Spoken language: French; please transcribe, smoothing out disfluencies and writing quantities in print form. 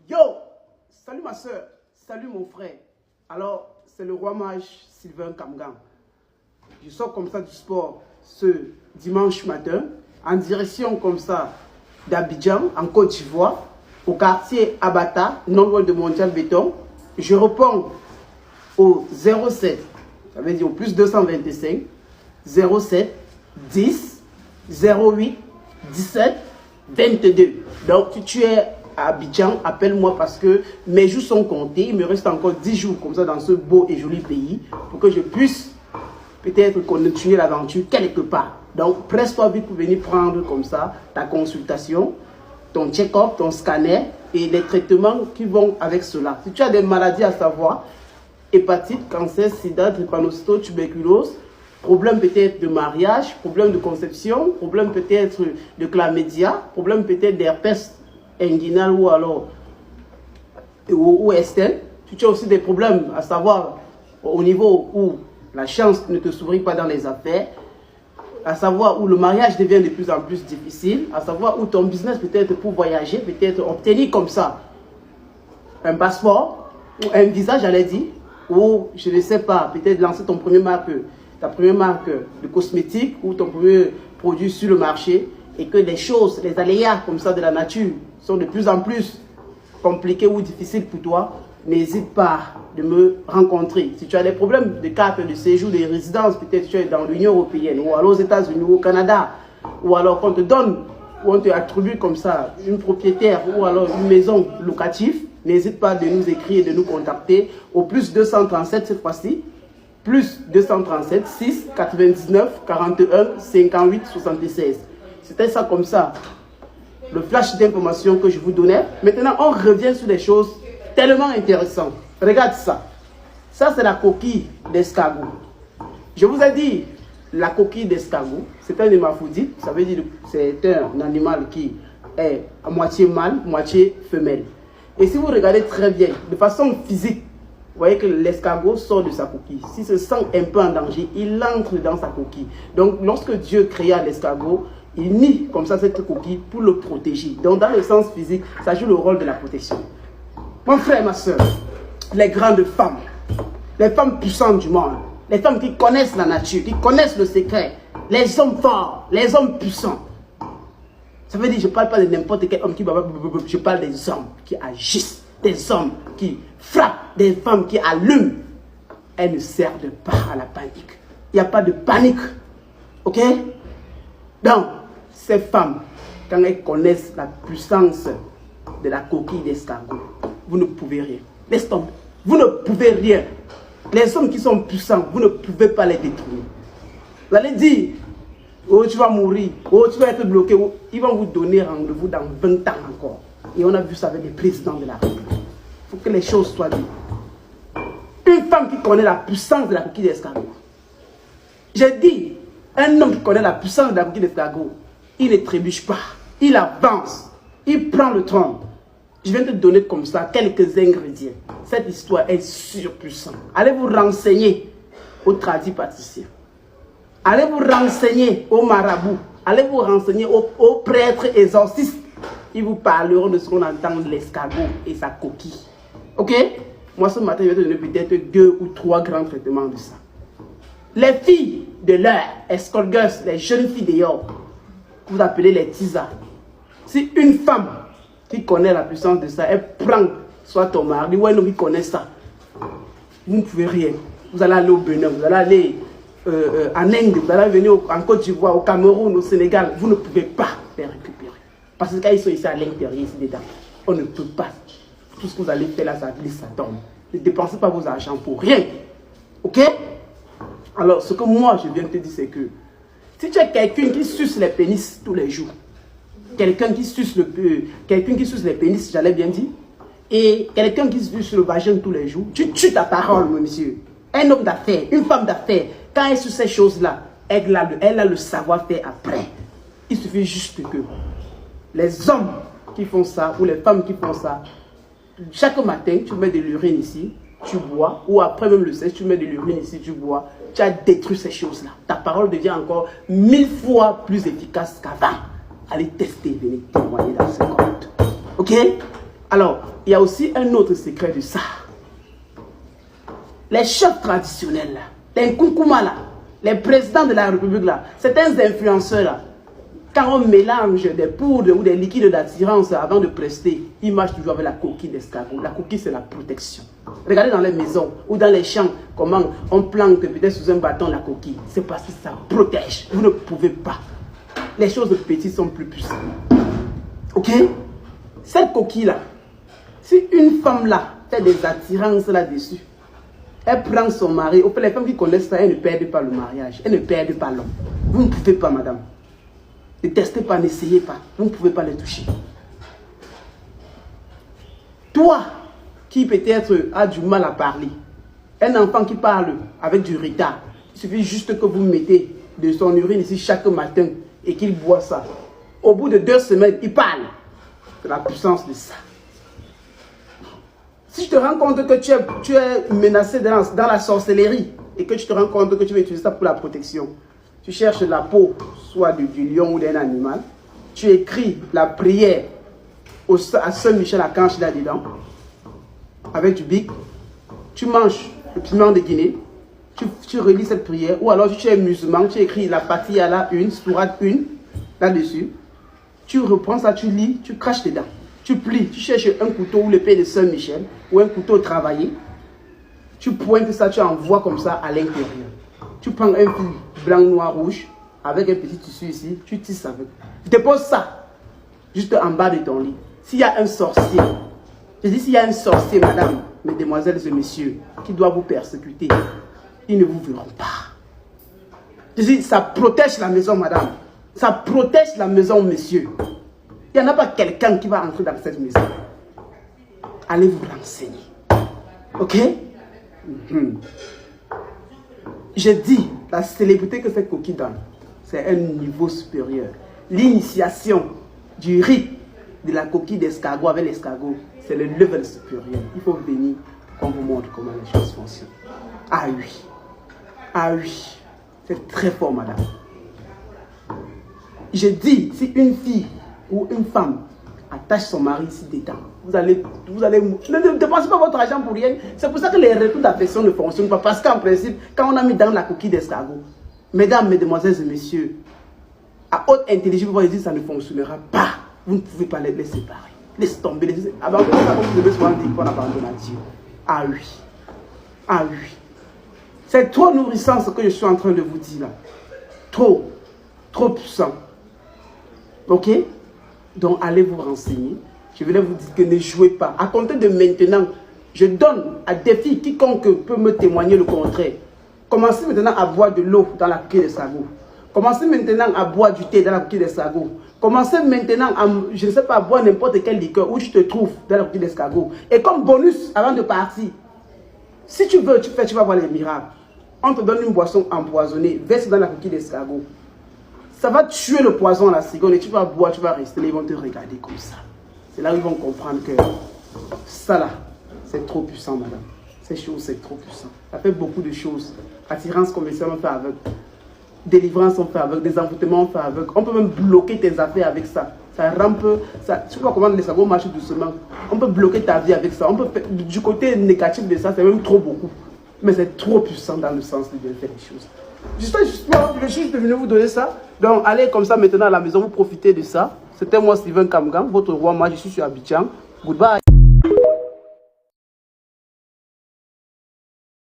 Yo, salut ma soeur, salut mon frère. Alors, c'est le roi mage Sylvain Kamgan. Je sors comme ça du sport ce dimanche matin, en direction comme ça d'Abidjan, en Côte d'Ivoire, au quartier Abata, non loin de Mondial Béton. Je réponds au 07, ça veut dire au plus 225, 07 10 08 17 22. Donc, si tu es à Abidjan, appelle-moi parce que mes jours sont comptés. Il me reste encore 10 jours comme ça dans ce beau et joli pays pour que je puisse peut-être continuer l'aventure quelque part. Donc, presse-toi vite pour venir prendre comme ça ta consultation, ton check-up, ton scanner et les traitements qui vont avec cela. Si tu as des maladies à savoir, hépatite, cancer, sida, drépanocytose, tuberculose, problème peut-être de mariage, problème de conception, problème peut-être de chlamydia, problème peut-être d'herpès inguinal ou alors ou STL. Tu as aussi des problèmes à savoir au niveau où la chance ne te sourit pas dans les affaires, à savoir où le mariage devient de plus en plus difficile, à savoir où ton business peut-être pour voyager, peut-être obtenir comme ça un passeport ou un visa, j'allais dire, ou je ne sais pas, peut-être lancer ton premier marque, ta première marque de cosmétique ou ton premier produit sur le marché et que les choses, les aléas comme ça de la nature sont de plus en plus compliqués ou difficiles pour toi, n'hésite pas de me rencontrer. Si tu as des problèmes de carte de séjour, de résidence, peut-être tu es dans l'Union européenne ou alors aux États-Unis ou au Canada, ou alors qu'on te donne ou on te attribue comme ça une propriétaire ou alors une maison locative, n'hésite pas de nous écrire et de nous contacter au plus 237 cette fois-ci, plus 237 6 99 41 58 76. C'était ça comme ça, le flash d'information que je vous donnais. Maintenant, on revient sur des choses tellement intéressantes. Regarde ça. Ça, c'est la coquille d'escargot. Je vous ai dit, la coquille d'escargot, c'est un hermaphrodite. Ça veut dire que c'est un animal qui est à moitié mâle, moitié femelle. Et si vous regardez très bien, de façon physique, vous voyez que l'escargot sort de sa coquille. S'il se sent un peu en danger, il entre dans sa coquille. Donc, lorsque Dieu créa l'escargot, il mit comme ça cette coquille pour le protéger. Donc, dans le sens physique, ça joue le rôle de la protection. Mon frère, ma soeur, les grandes femmes, les femmes puissantes du monde, les femmes qui connaissent la nature, qui connaissent le secret, les hommes forts, les hommes puissants. Ça veut dire, je ne parle pas de n'importe quel homme qui... Je parle des hommes qui agissent, des hommes qui frappent, des femmes qui allument. Elles ne servent pas à la panique. Il n'y a pas de panique. Ok? Donc, ces femmes, quand elles connaissent la puissance de la coquille d'escargot, vous ne pouvez rien. Laisse tomber. Vous ne pouvez rien. Les hommes qui sont puissants, vous ne pouvez pas les détruire. Vous allez dire, oh tu vas mourir, oh tu vas être bloqué, oh, ils vont vous donner rendez-vous dans 20 ans encore. Et on a vu ça avec les présidents de la République. Il faut que les choses soient dites. Une femme qui connaît la puissance de la coquille d'escargot. J'ai dit, un homme qui connaît la puissance de la coquille d'escargot, il ne trébuche pas, il avance, il prend le trône. Je viens de te donner comme ça quelques ingrédients. Cette histoire est surpuissante. Allez vous renseigner aux tradis pâtissiers. Allez vous renseigner aux marabouts. Allez vous renseigner aux prêtres exorcistes. Ils vous parleront de ce qu'on entend de l'escargot et sa coquille. Ok? Moi ce matin, je vais te donner peut-être 2 ou 3 grands traitements de ça. Les filles de l'heure, escort girls, les jeunes filles d'ailleurs, que vous appelez les tisas. Si une femme qui connaît la puissance de ça, elle prend soit ton mari ou un homme qui connaît ça, vous ne pouvez rien. Vous allez aller au Bénin, vous allez aller en Inde, vous allez venir en Côte d'Ivoire, au Cameroun, au Sénégal, vous ne pouvez pas les récupérer. Parce que quand ils sont ici à l'intérieur, ici dedans, on ne peut pas. Tout ce que vous allez faire là, ça glisse, ça tombe. Ne dépensez pas vos argent pour rien. Ok? Alors, ce que moi je viens de te dire, c'est que si tu es quelqu'un qui suce les pénis tous les jours, quelqu'un qui suce les pénis, j'allais bien dire, et quelqu'un qui suce le vagin tous les jours, tu tues ta parole, mon monsieur. Un homme d'affaires, une femme d'affaires, quand elle suce ces choses-là, elle a le savoir-faire après. Il suffit juste que les hommes qui font ça, ou les femmes qui font ça, chaque matin, tu mets de l'urine ici, tu bois, ou après même le sexe, tu mets de l'urine ici, tu bois, tu as détruit ces choses-là. Ta parole devient encore 1000 fois plus efficace qu'avant. Allez tester, venez témoigner dans ce compte. Ok? Alors, il y a aussi un autre secret de ça. Les chefs traditionnels, là, les Nkunkuma, là, les présidents de la République, là, certains influenceurs, là, quand on mélange des poudres ou des liquides d'attirance avant de prester, ils marchent toujours avec la coquille d'escargot. La coquille, c'est la protection. Regardez dans les maisons ou dans les champs, comment on plante peut-être sous un bâton la coquille. C'est parce que ça protège. Vous ne pouvez pas. Les choses petites sont plus puissantes. Ok? Cette coquille-là, si une femme-là fait des attirances là-dessus, elle prend son mari. Au fait, les femmes qui connaissent ça, elles ne perdent pas le mariage. Elles ne perdent pas l'homme. Vous ne pouvez pas, madame. Ne testez pas, n'essayez pas. Vous ne pouvez pas les toucher. Toi, qui peut-être a du mal à parler, un enfant qui parle avec du retard, il suffit juste que vous mettez de son urine ici chaque matin et qu'il boit ça. Au bout de 2 semaines, il parle. C'est la puissance de ça. Si je te rends compte que tu es menacé dans la sorcellerie et que tu te rends compte que tu veux utiliser ça pour la protection, tu cherches la peau, soit du lion ou d'un animal, tu écris la prière à Saint-Michel à Canche là-dedans, avec du bic, tu manges le piment de Guinée, tu relis cette prière, ou alors si tu es musulman, tu écris la Fatiha là, sourate 1, là-dessus, tu reprends ça, tu lis, tu craches dedans, tu plies, tu cherches un couteau ou l'épée de Saint-Michel, ou un couteau travaillé, tu pointes ça, tu envoies comme ça à l'intérieur. Tu prends un fil blanc, noir, rouge, avec un petit tissu ici, tu tisses avec. Tu déposes ça, juste en bas de ton lit. S'il y a un sorcier, je dis s'il y a un sorcier, madame, mesdemoiselles et messieurs, qui doit vous persécuter, ils ne vous verront pas. Je dis, ça protège la maison, madame. Ça protège la maison, monsieur. Il n'y en a pas quelqu'un qui va entrer dans cette maison. Allez vous renseigner. Ok? Je dis, la célébrité que cette coquille donne, c'est un niveau supérieur. L'initiation du rite de la coquille d'escargot avec l'escargot, c'est le level supérieur. Il faut venir qu'on vous montre comment les choses fonctionnent. Ah oui. Ah oui. C'est très fort, madame. Je dis, si une fille ou une femme attache son mari ici dedans, vous allez ne dépensez pas votre argent pour rien. C'est pour ça que les retours d'affection ne fonctionnent pas. Parce qu'en principe, quand on a mis dans la coquille d'escargot, mesdames, mesdemoiselles et messieurs, à haute intelligence, vous allez dire que ça ne fonctionnera pas. Vous ne pouvez pas les séparer. Laisse tomber. Abandonnez ça comme vous devez souvent dire qu'on abandonne à Dieu. Ah oui. Ah oui. C'est trop nourrissant ce que je suis en train de vous dire là. Trop. Trop puissant. Ok? Donc allez vous renseigner. Je voulais vous dire que ne jouez pas. À compter de maintenant, je donne à des filles quiconque peut me témoigner le contraire. Commencez maintenant à boire de l'eau dans la coquille d'escargot. Commencez maintenant à boire du thé dans la coquille d'escargot. Commencez maintenant à, je ne sais pas, boire n'importe quel liqueur où tu te trouves dans la coquille d'escargot. Et comme bonus, avant de partir, si tu veux, tu vas voir les miracles. On te donne une boisson empoisonnée, verse dans la coquille d'escargot. Ça va tuer le poison à la seconde et tu vas boire, tu vas rester, ils vont te regarder comme ça. C'est là où ils vont comprendre que ça là, c'est trop puissant, madame. Ces choses, c'est trop puissant. Ça fait beaucoup de choses. Attirance commerciale, on fait avec. Délivrance, on fait avec. Des envoûtements, on fait avec. On peut même bloquer tes affaires avec ça. Ça rampe. Ça, tu vois comment les sabots marchent doucement. On peut bloquer ta vie avec ça. On peut faire, du côté négatif de ça, c'est même trop beaucoup. Mais c'est trop puissant dans le sens de bien faire les choses. Justement, je suis venu vous donner ça. Donc, allez comme ça maintenant à la maison, vous profitez de ça. C'était moi, Sylvain Kamgang, votre roi. Moi, je suis sur Abidjan. Goodbye.